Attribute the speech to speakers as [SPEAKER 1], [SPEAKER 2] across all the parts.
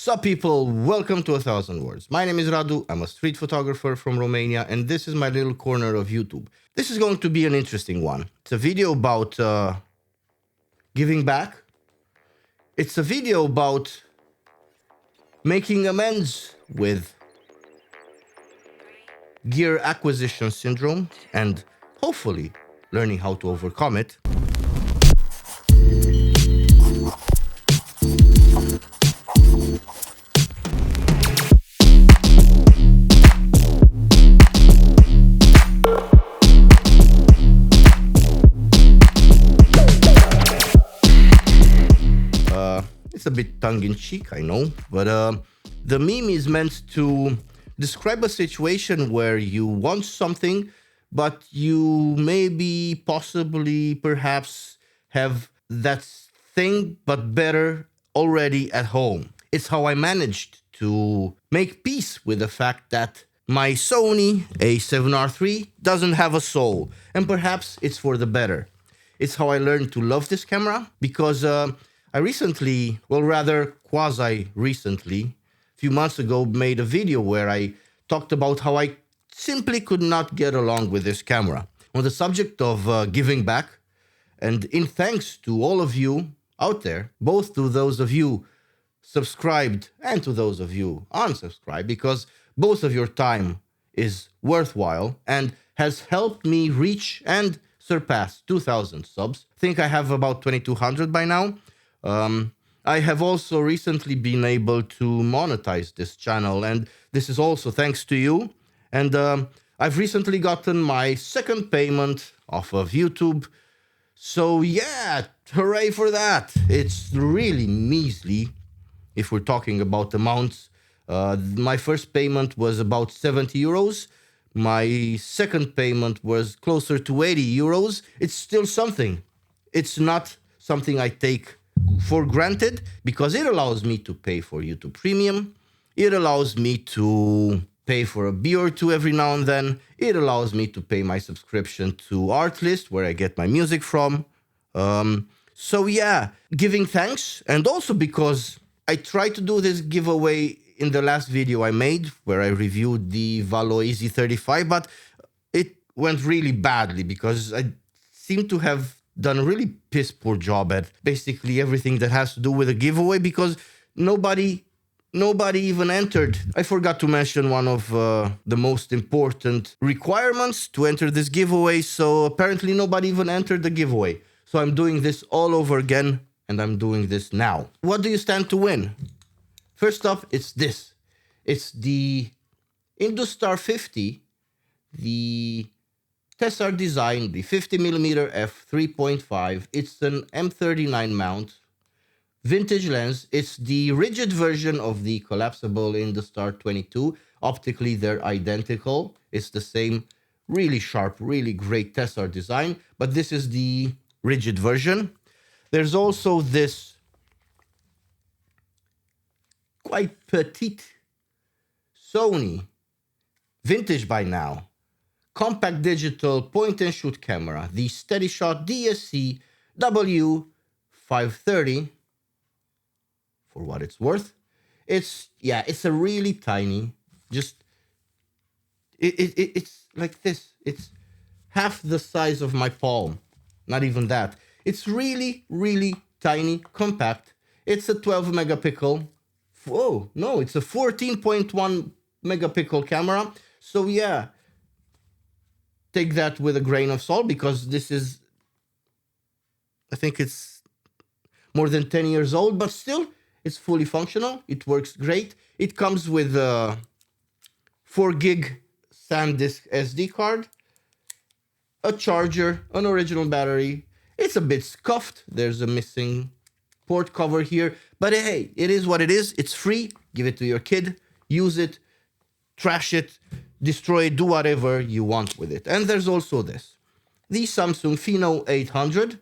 [SPEAKER 1] Sup people, welcome to 1000 Words. My name is Radu, I'm a street photographer from Romania, and this is my little corner of YouTube. This is going to be an interesting one. It's a video about giving back. It's a video about making amends with gear acquisition syndrome and hopefully learning how to overcome it. It's a bit tongue-in-cheek, I know, but the meme is meant to describe a situation where you want something, but you maybe, possibly, perhaps have that thing, but better already at home. It's how I managed to make peace with the fact that my Sony A7R III doesn't have a soul, and perhaps it's for the better. It's how I learned to love this camera because I recently, well rather quasi-recently, a few months ago, made a video where I talked about how I simply could not get along with this camera. On the subject of giving back, and in thanks to all of you out there, both to those of you subscribed and to those of you unsubscribed, because both of your time is worthwhile and has helped me reach and surpass 2,000 subs. I think I have about 2,200 by now. I have also recently been able to monetize this channel, and this is also thanks to you. And I've recently gotten my second payment off of YouTube. So yeah, hooray for that. It's really measly if we're talking about amounts. My first payment was about 70 euros. My second payment was closer to 80 euros. It's still something. It's not something I take for granted because it allows me to pay for YouTube Premium. It allows me to pay for a beer or two every now and then. It allows me to pay my subscription to Artlist, where I get my music from. So yeah, giving thanks. And also because I tried to do this giveaway in the last video I made, where I reviewed the Valo Z-35, but it went really badly because I seem to have done a really piss poor job at basically everything that has to do with a giveaway because nobody even entered. I forgot to mention one of the most important requirements to enter this giveaway, so apparently nobody even entered the giveaway. So I'm doing this all over again, and I'm doing this now. What do you stand to win? First up, it's this. It's the Industar 50, the Tessar design, the 50mm f3.5. It's an M39 mount, vintage lens. It's the rigid version of the collapsible Industar 22. Optically, they're identical. It's the same really sharp, really great Tessar design, but this is the rigid version. There's also this quite petite Sony, vintage by now, compact digital point-and-shoot camera, the Steady Shot DSC W530, for what it's worth. It's a really tiny, it's like this. It's half the size of my palm, not even that. It's really, really tiny, compact. It's a 12 megapixel. Oh, no, it's a 14.1 megapixel camera. So yeah, take that with a grain of salt because this is, I think it's more than 10 years old, but still, it's fully functional. It works great. It comes with a 4 gig SanDisk SD card, a charger, an original battery. It's a bit scuffed. There's a missing port cover here, but hey, it is what it is. It's free. Give it to your kid. Use it. Trash it. Destroy it. Do whatever you want with it. And there's also this. The Samsung Pheno 800,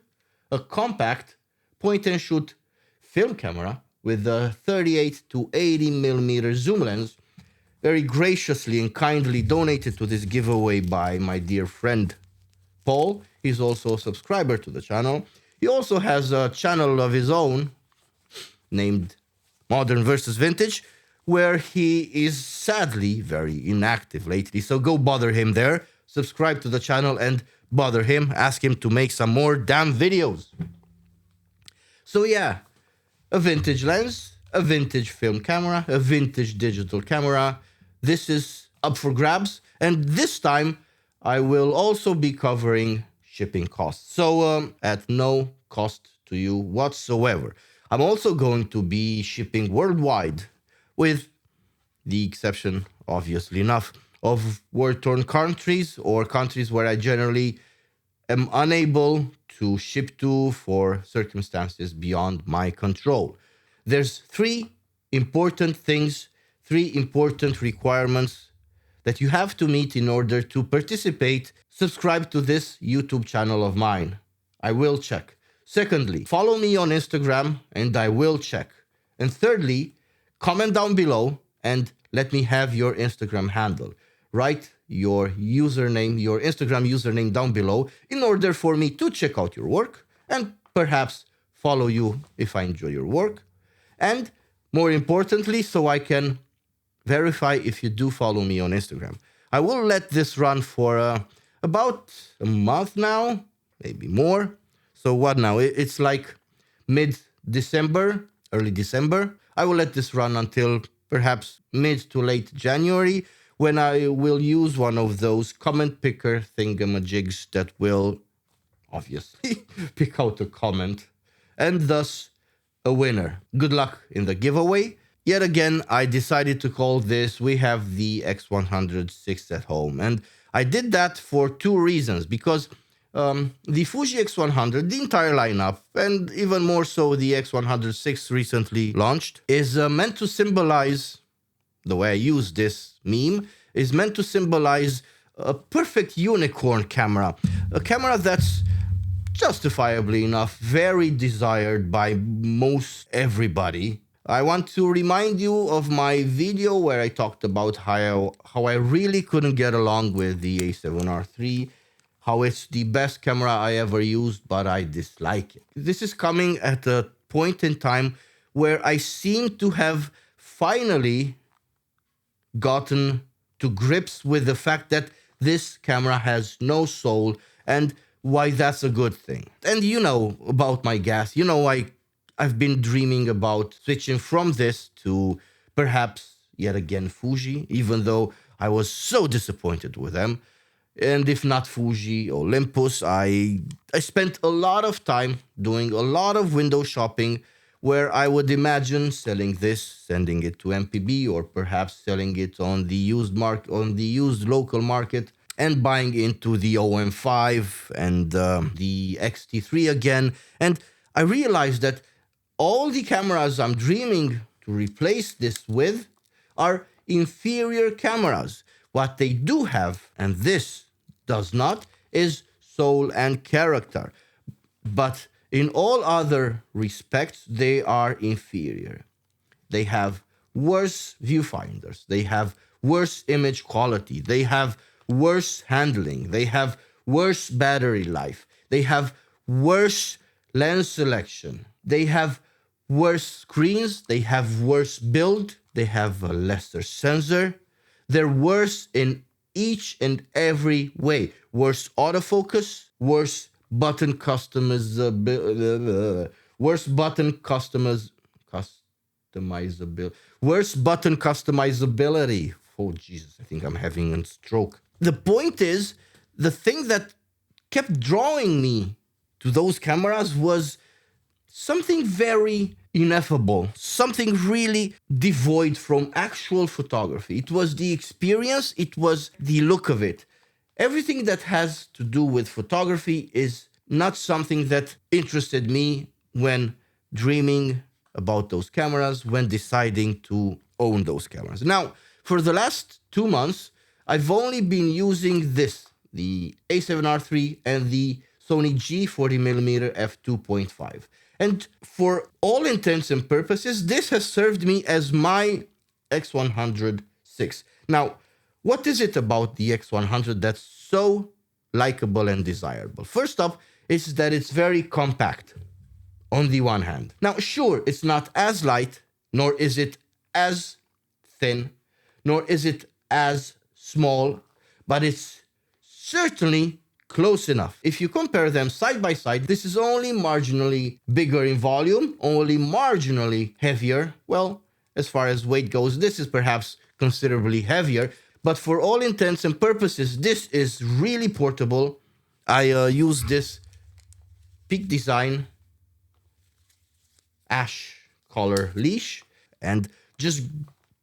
[SPEAKER 1] a compact point-and-shoot film camera with a 38 to 80mm zoom lens, very graciously and kindly donated to this giveaway by my dear friend Paul. He's also a subscriber to the channel. He also has a channel of his own named Modern versus Vintage, where he is sadly very inactive lately. So go bother him there, subscribe to the channel and bother him, ask him to make some more damn videos. So yeah, a vintage lens, a vintage film camera, a vintage digital camera. This is up for grabs. And this time I will also be covering shipping costs. So at no cost to you whatsoever. I'm also going to be shipping worldwide, with the exception, obviously enough, of war-torn countries or countries where I generally am unable to ship to for circumstances beyond my control. There's three important things, three important requirements that you have to meet in order to participate. Subscribe to this YouTube channel of mine. I will check. Secondly, follow me on Instagram and I will check. And thirdly, comment down below and let me have your Instagram handle. Write your username, your Instagram username down below in order for me to check out your work and perhaps follow you if I enjoy your work. And more importantly, so I can verify if you do follow me on Instagram. I will let this run for about a month now, maybe more. So what now? It's like mid-December, early December. I will let this run until perhaps mid to late January, when I will use one of those comment picker thingamajigs that will obviously pick out a comment and thus a winner. Good luck in the giveaway. Yet again, I decided to call this We Have the X100VI at Home. And I did that for two reasons, because the Fuji X100, the entire lineup, and even more so the X100VI recently launched, is meant to symbolize, the way I use this meme, is meant to symbolize a perfect unicorn camera. A camera that's justifiably enough very desired by most everybody. I want to remind you of my video where I talked about how I really couldn't get along with the A7R III, how it's the best camera I ever used, but I dislike it. This is coming at a point in time where I seem to have finally gotten to grips with the fact that this camera has no soul and why that's a good thing. And you know about my G.A.S. You know I've been dreaming about switching from this to perhaps yet again Fuji, even though I was so disappointed with them. And if not Fuji, Olympus, I spent a lot of time doing a lot of window shopping where I would imagine selling this, sending it to MPB, or perhaps selling it on the used local market and buying into the OM5 and the XT3 again. And I realized that all the cameras I'm dreaming to replace this with are inferior cameras. What they do have, and this does not, is soul and character. But in all other respects, they are inferior. They have worse viewfinders. They have worse image quality. They have worse handling. They have worse battery life. They have worse lens selection. They have worse screens. They have worse build. They have a lesser sensor. They're worse in each and every way. Worse autofocus, worse button customizability, worse button customizability. Oh Jesus, I think I'm having a stroke. The point is, the thing that kept drawing me to those cameras was something very ineffable, something really devoid from actual photography. It was the experience, it was the look of it. Everything that has to do with photography is not something that interested me when dreaming about those cameras, when deciding to own those cameras. Now, for the last 2 months, I've only been using this, the A7R III and the Sony G40mm f2.5. And for all intents and purposes, this has served me as my X100VI. Now, what is it about the X100 that's so likable and desirable? First off, it's that it's very compact on the one hand. Now, sure, it's not as light nor is it as thin, nor is it as small, but it's certainly close enough. If you compare them side by side, this is only marginally bigger in volume, only marginally heavier. Well, as far as weight goes, this is perhaps considerably heavier, but for all intents and purposes, this is really portable. I use this Peak Design ash color leash and just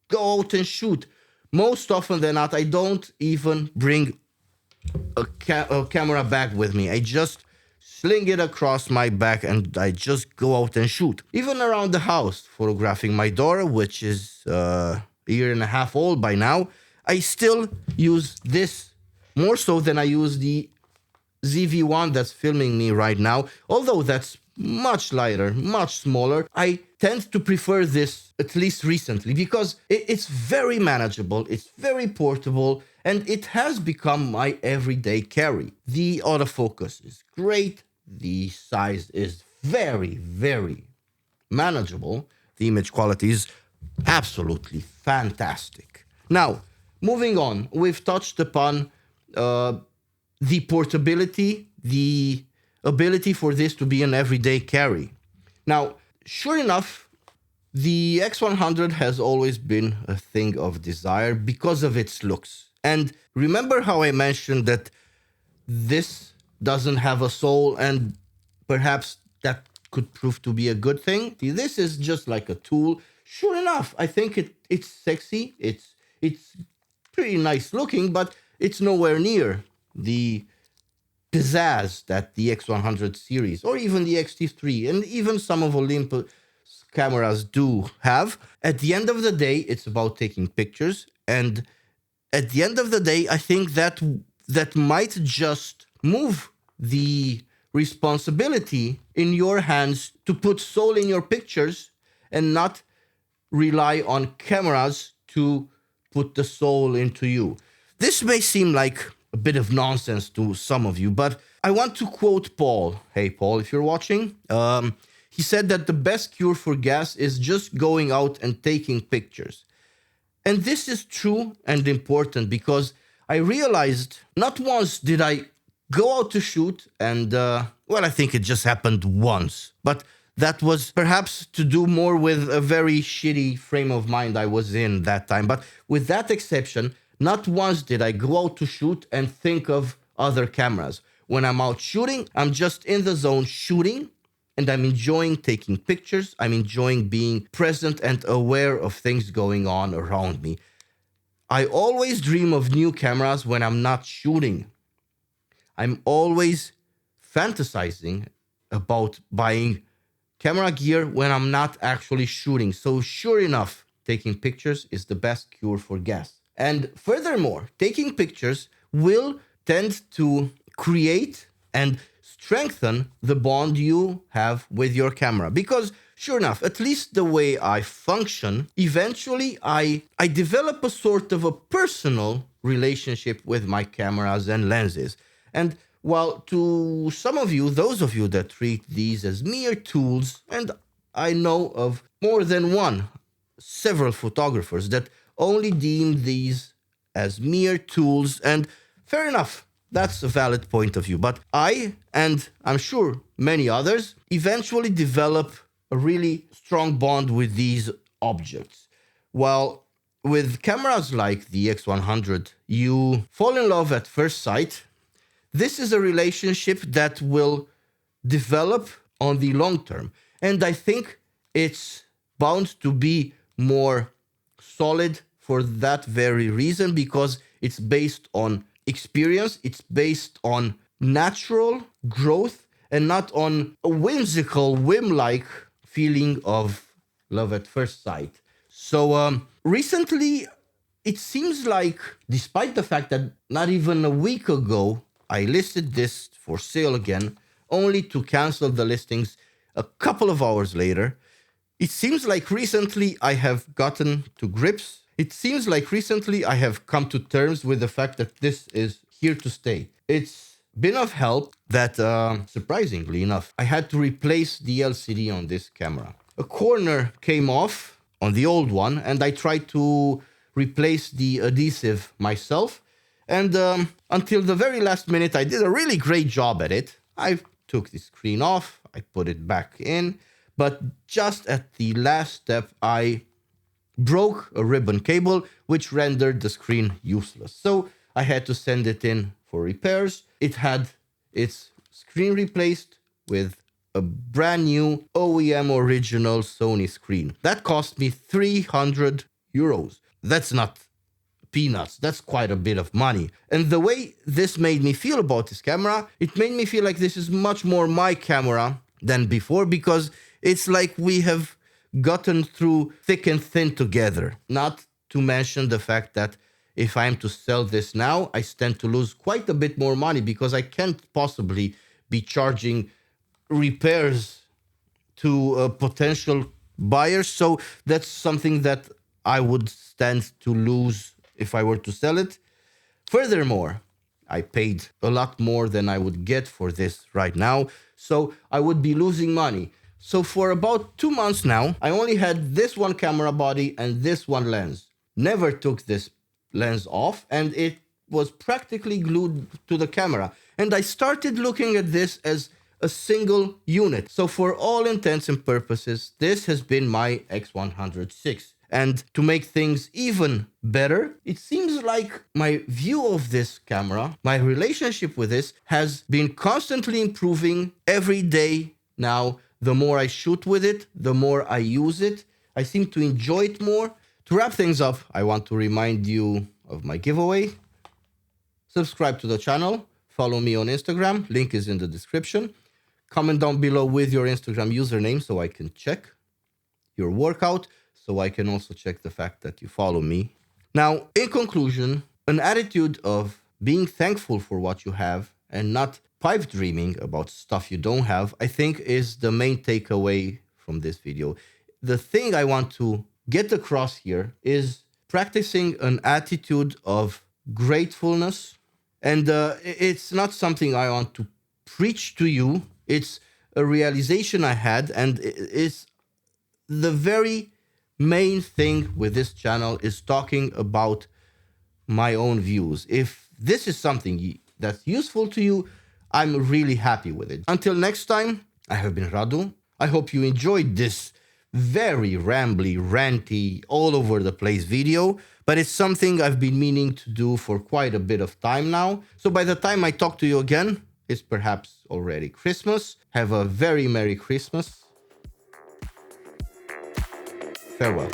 [SPEAKER 1] go out and shoot. Most often than not, I don't even bring a camera bag with me. I just sling it across my back and I just go out and shoot. Even around the house, photographing my daughter, which is a year and a half old by now, I still use this more so than I use the Z-V1 that's filming me right now. Although that's much lighter, much smaller, I tend to prefer this, at least recently, because it's very manageable, it's very portable, and it has become my everyday carry. The autofocus is great, the size is very, very manageable, the image quality is absolutely fantastic. Now, moving on, we've touched upon the portability, the ability for this to be an everyday carry. Now, sure enough, the X100 has always been a thing of desire because of its looks. And remember how I mentioned that this doesn't have a soul and perhaps that could prove to be a good thing? This is just like a tool. Sure enough, I think it's sexy, it's pretty nice looking, but it's nowhere near the pizzazz that the X100 series or even the X-T3 and even some of Olympus cameras do have. At the end of the day, it's about taking pictures, and at the end of the day, I think that might just move the responsibility in your hands to put soul in your pictures and not rely on cameras to put the soul into you. This may seem like a bit of nonsense to some of you, but I want to quote Paul. Hey, Paul, if you're watching, he said that the best cure for gas is just going out and taking pictures. And this is true and important because I realized not once did I go out to shoot and, well, I think it just happened once, but that was perhaps to do more with a very shitty frame of mind I was in that time. But with that exception, not once did I go out to shoot and think of other cameras. When I'm out shooting, I'm just in the zone shooting, and I'm enjoying taking pictures. I'm enjoying being present and aware of things going on around me. I always dream of new cameras when I'm not shooting. I'm always fantasizing about buying camera gear when I'm not actually shooting. So sure enough, taking pictures is the best cure for gas. And furthermore, taking pictures will tend to create and strengthen the bond you have with your camera. Because sure enough, at least the way I function, eventually I develop a sort of a personal relationship with my cameras and lenses. And while to some of you, those of you that treat these as mere tools, and I know of more than one, several photographers that only deem these as mere tools, and fair enough, that's a valid point of view. But I, and I'm sure many others, eventually develop a really strong bond with these objects. While with cameras like the X100, you fall in love at first sight. This is a relationship that will develop on the long term. And I think it's bound to be more solid for that very reason, because it's based on experience, it's based on natural growth, and not on a whimsical, whim-like feeling of love at first sight. So recently, it seems like, despite the fact that not even a week ago, I listed this for sale again, only to cancel the listings a couple of hours later. It seems like recently I have gotten to grips. It seems like recently I have come to terms with the fact that this is here to stay. It's been of help that, surprisingly enough, I had to replace the LCD on this camera. A corner came off on the old one, and I tried to replace the adhesive myself. And until the very last minute, I did a really great job at it. I took the screen off, I put it back in, but just at the last step, I broke a ribbon cable, which rendered the screen useless. So I had to send it in for repairs. It had its screen replaced with a brand new OEM original Sony screen. That cost me 300 euros. That's not peanuts. That's quite a bit of money. And the way this made me feel about this camera, it made me feel like this is much more my camera than before, because it's like we have gotten through thick and thin together. Not to mention the fact that if I'm to sell this now, I stand to lose quite a bit more money, because I can't possibly be charging repairs to potential buyers. So that's something that I would stand to lose if I were to sell it. Furthermore, I paid a lot more than I would get for this right now, so I would be losing money. So for about 2 months now, I only had this one camera body and this one lens. Never took this lens off, and it was practically glued to the camera. And I started looking at this as a single unit. So for all intents and purposes, this has been my X100VI. And to make things even better, it seems like my view of this camera, my relationship with this, has been constantly improving every day now. The more I shoot with it, the more I use it, I seem to enjoy it more. To wrap things up, I want to remind you of my giveaway. Subscribe to the channel, follow me on Instagram, link is in the description. Comment down below with your Instagram username so I can check your workout, so I can also check the fact that you follow me. Now, in conclusion, an attitude of being thankful for what you have and not pipe dreaming about stuff you don't have, I think is the main takeaway from this video. The thing I want to get across here is practicing an attitude of gratefulness. And it's not something I want to preach to you. It's a realization I had, and it's the very main thing with this channel is talking about my own views. If this is something that's useful to you, I'm really happy with it. Until next time, I have been Radu. I hope you enjoyed this very rambly, ranty, all over the place video, but it's something I've been meaning to do for quite a bit of time now. So by the time I talk to you again, it's perhaps already Christmas. Have a very Merry Christmas. Farewell.